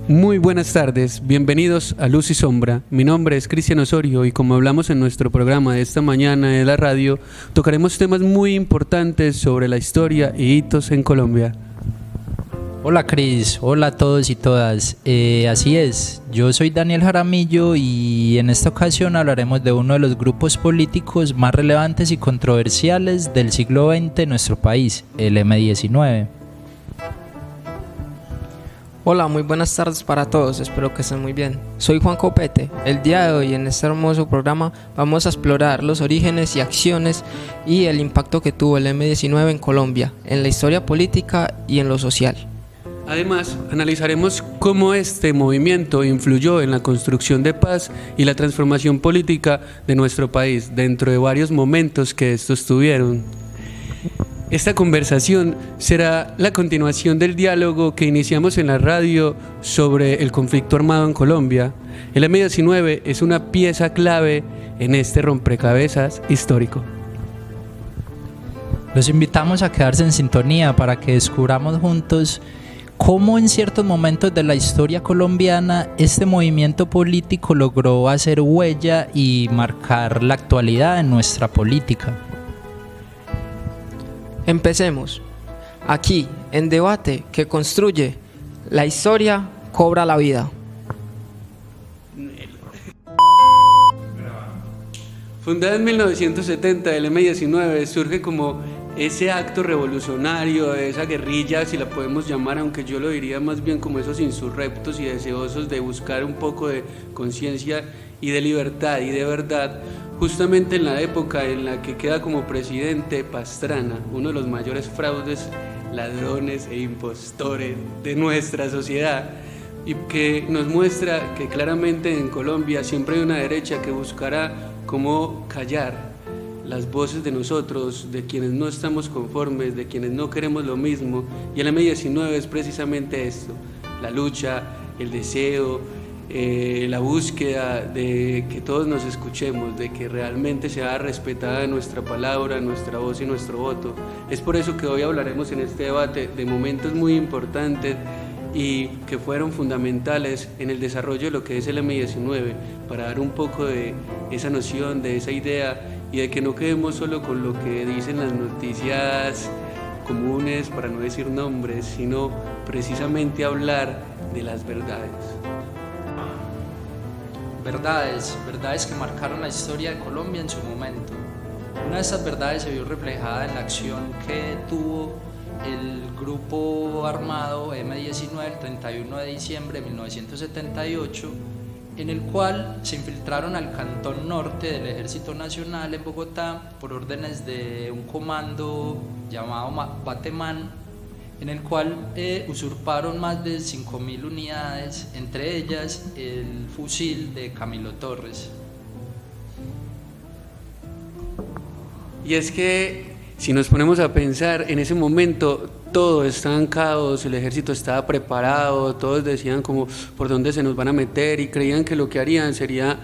Muy buenas tardes, bienvenidos a Luz y Sombra. Mi nombre es Cristian Osorio y como hablamos en nuestro programa de esta mañana de la radio, tocaremos temas muy importantes sobre la historia y hitos en Colombia. Hola Cris, hola a todos y todas. Así es, yo soy Daniel Jaramillo y en esta ocasión hablaremos de uno de los grupos políticos más relevantes y controversiales del siglo XX en nuestro país, el M-19. Hola, muy buenas tardes para todos, espero que estén muy bien. Soy Juan Copete. El día de hoy en este hermoso programa vamos a explorar los orígenes y acciones y el impacto que tuvo el M-19 en Colombia, en la historia política y en lo social. Además, analizaremos cómo este movimiento influyó en la construcción de paz y la transformación política de nuestro país dentro de varios momentos que estos tuvieron. Esta conversación será la continuación del diálogo que iniciamos en la radio sobre el conflicto armado en Colombia. El M-19 es una pieza clave en este rompecabezas histórico. Los invitamos a quedarse en sintonía para que descubramos juntos cómo en ciertos momentos de la historia colombiana este movimiento político logró hacer huella y marcar la actualidad en nuestra política. Empecemos. Aquí, en Debate que construye, la historia cobra la vida. Fundada en 1970, el M-19 surge como ese acto revolucionario, esa guerrilla, si la podemos llamar, aunque yo lo diría más bien como esos insurrectos y deseosos de buscar un poco de conciencia y de libertad y de verdad, justamente en la época en la que queda como presidente Pastrana, uno de los mayores fraudes, ladrones e impostores de nuestra sociedad, y que nos muestra que claramente en Colombia siempre hay una derecha que buscará cómo callar las voces de nosotros, de quienes no estamos conformes, de quienes no queremos lo mismo, y el M-19 es precisamente esto, la lucha, el deseo, la búsqueda de que todos nos escuchemos, de que realmente sea respetada nuestra palabra, nuestra voz y nuestro voto. Es por eso que hoy hablaremos en este debate de momentos muy importantes y que fueron fundamentales en el desarrollo de lo que es el M-19, para dar un poco de esa noción, de esa idea, y de que no quedemos solo con lo que dicen las noticias comunes, para no decir nombres, sino precisamente hablar de las verdades. Verdades que marcaron la historia de Colombia en su momento. Una de esas verdades se vio reflejada en la acción que tuvo el grupo armado M-19 el 31 de diciembre de 1978, en el cual se infiltraron al Cantón Norte del Ejército Nacional en Bogotá por órdenes de un comando llamado Batemán, en el cual usurparon más de 5.000 unidades, entre ellas el fusil de Camilo Torres. Y es que si nos ponemos a pensar, en ese momento todo estaba en caos, el ejército estaba preparado, todos decían como por dónde se nos van a meter y creían que lo que harían sería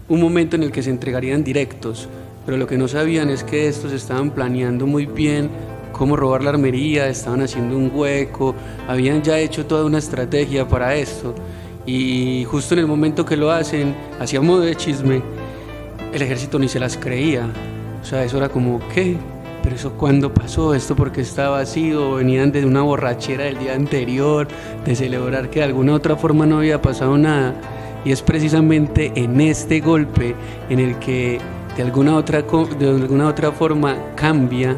un momento en el que se entregarían directos, pero lo que no sabían es que estos estaban planeando muy bien cómo robar la armería, estaban haciendo un hueco, habían ya hecho toda una estrategia para esto, y justo en el momento que lo hacen, hacia modo de chisme, el ejército ni se las creía. O sea, eso era como, ¿qué? ¿Pero eso cuándo pasó? ¿Esto porque estaba vacío? ¿Venían de una borrachera del día anterior, de celebrar que de alguna otra forma no había pasado nada? Y es precisamente en este golpe en el que de alguna otra forma cambia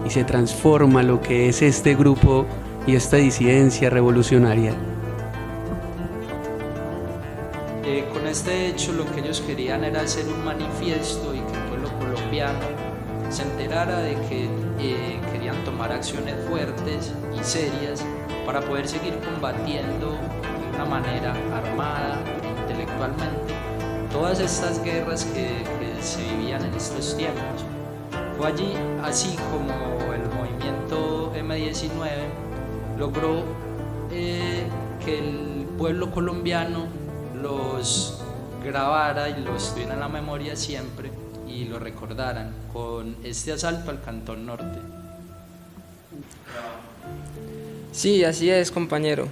y se transforma lo que es este grupo y esta disidencia revolucionaria. Con este hecho lo que ellos querían era hacer un manifiesto y que el pueblo colombiano se enterara de que querían tomar acciones fuertes y serias para poder seguir combatiendo de una manera armada e intelectualmente todas estas guerras que se vivían en estos tiempos. Fue allí así como el movimiento M-19 logró que el pueblo colombiano los grabara y los tuviera en la memoria siempre y lo recordaran con este asalto al Cantón Norte. Sí, así es, compañero.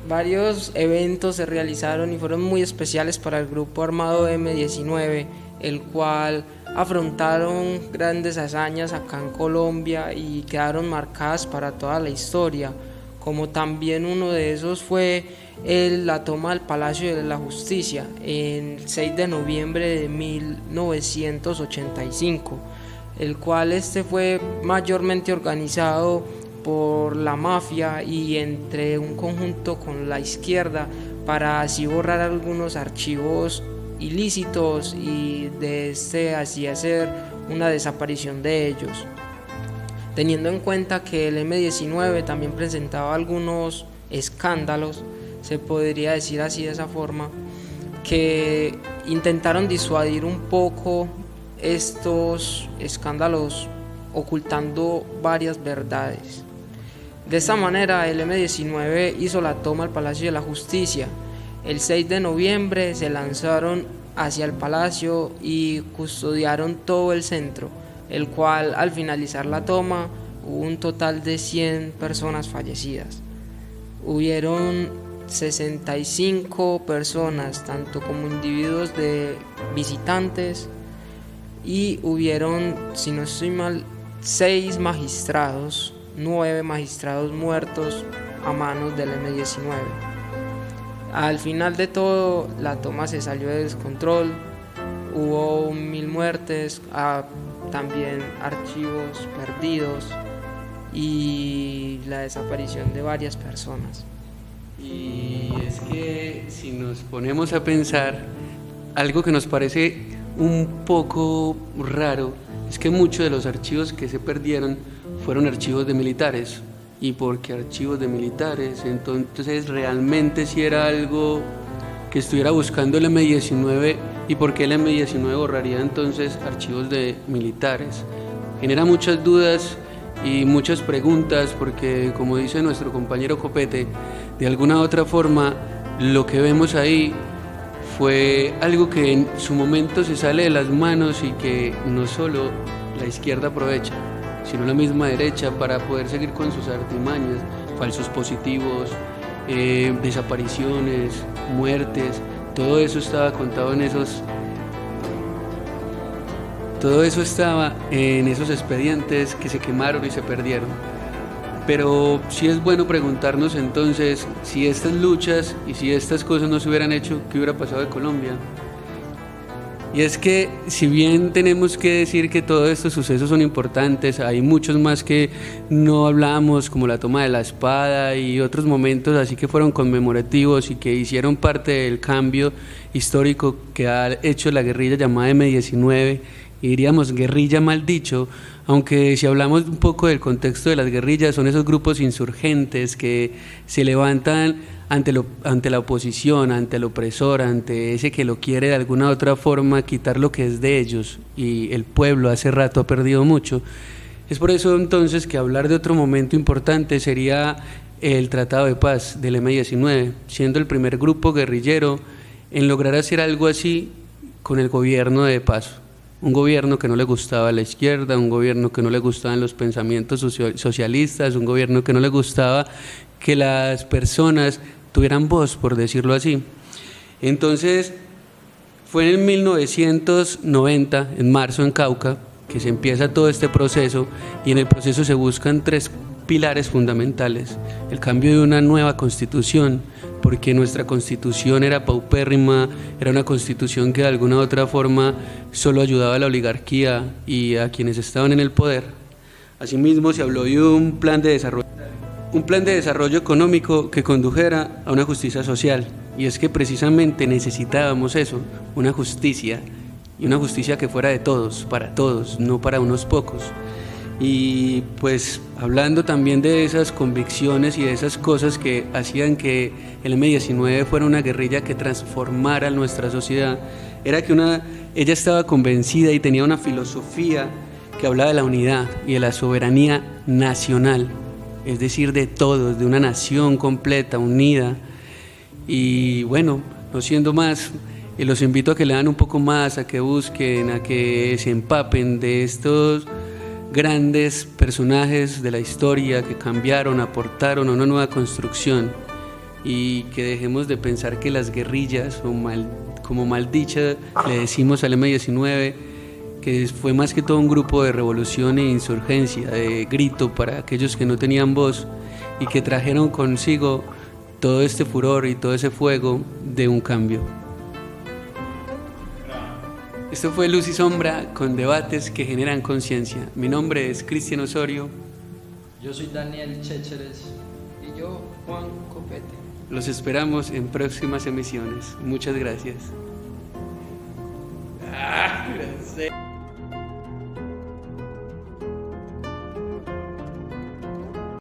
Varios eventos se realizaron y fueron muy especiales para el grupo armado M-19, el cual afrontaron grandes hazañas acá en Colombia y quedaron marcadas para toda la historia, como también uno de esos fue la toma del Palacio de la Justicia el 6 de noviembre de 1985, el cual fue mayormente organizado por la mafia y entre un conjunto con la izquierda para así borrar algunos archivos ilícitos y así hacer una desaparición de ellos. Teniendo en cuenta que el M-19 también presentaba algunos escándalos, se podría decir así de esa forma, que intentaron disuadir un poco estos escándalos ocultando varias verdades. De esta manera el M-19 hizo la toma al Palacio de la Justicia. El 6 de noviembre se lanzaron hacia el palacio y custodiaron todo el centro, el cual al finalizar la toma hubo un total de 100 personas fallecidas. Hubieron 65 personas, tanto como individuos de visitantes, y hubieron, si no estoy mal, 9 magistrados muertos a manos del M-19. Al final de todo, la toma se salió de descontrol, hubo 1000 muertes, también archivos perdidos y la desaparición de varias personas. Y es que si nos ponemos a pensar, algo que nos parece un poco raro es que muchos de los archivos que se perdieron fueron archivos de militares. ¿Y por qué archivos de militares? Entonces realmente si era algo que estuviera buscando el M-19, y por qué el M-19 borraría entonces archivos de militares. Genera muchas dudas y muchas preguntas, porque como dice nuestro compañero Copete, de alguna u otra forma lo que vemos ahí fue algo que en su momento se sale de las manos y que no solo la izquierda aprovecha, sino la misma derecha para poder seguir con sus artimañas, falsos positivos, desapariciones, muertes. Todo eso estaba contado en esos expedientes que se quemaron y se perdieron. Pero sí es bueno preguntarnos entonces si estas luchas y si estas cosas no se hubieran hecho, ¿qué hubiera pasado de Colombia? Y es que si bien tenemos que decir que todos estos sucesos son importantes, hay muchos más que no hablamos, como la toma de la espada y otros momentos así que fueron conmemorativos y que hicieron parte del cambio histórico que ha hecho la guerrilla llamada M-19, y diríamos guerrilla mal dicho, aunque si hablamos un poco del contexto de las guerrillas, son esos grupos insurgentes que se levantan ante la oposición, ante el opresor, ante ese que lo quiere de alguna otra forma quitar lo que es de ellos, y el pueblo hace rato ha perdido mucho. Es por eso entonces que hablar de otro momento importante sería el Tratado de Paz del M-19, siendo el primer grupo guerrillero en lograr hacer algo así con el gobierno de Paso. Un gobierno que no le gustaba a la izquierda, un gobierno que no le gustaban los pensamientos socialistas, un gobierno que no le gustaba que las personas tuvieran voz, por decirlo así. Entonces, fue en 1990, en marzo, en Cauca, que se empieza todo este proceso, y en el proceso se buscan 3 pilares fundamentales: el cambio de una nueva constitución, porque nuestra constitución era paupérrima, era una constitución que de alguna u otra forma solo ayudaba a la oligarquía y a quienes estaban en el poder. Asimismo, se habló de un plan de desarrollo económico que condujera a una justicia social, y es que precisamente necesitábamos eso, una justicia, y una justicia que fuera de todos, no para unos pocos. Y pues hablando también de esas convicciones y de esas cosas que hacían que el M-19 fuera una guerrilla que transformara nuestra sociedad, era que ella estaba convencida y tenía una filosofía que hablaba de la unidad y de la soberanía nacional, es decir, de todos, de una nación completa, unida. Y bueno, no siendo más, los invito a que lean un poco más, a que busquen, a que se empapen de estos grandes personajes de la historia que cambiaron, aportaron a una nueva construcción. y que dejemos de pensar que las guerrillas, como mal dicha le decimos al M-19, que fue más que todo un grupo de revolución e insurgencia, de grito para aquellos que no tenían voz y que trajeron consigo todo este furor y todo ese fuego de un cambio. Esto fue Luz y Sombra, con debates que generan conciencia. Mi nombre es Cristian Osorio. Yo soy Daniel Chécheres. Y yo, Juan Copete. Los esperamos en próximas emisiones. Muchas gracias. Gracias.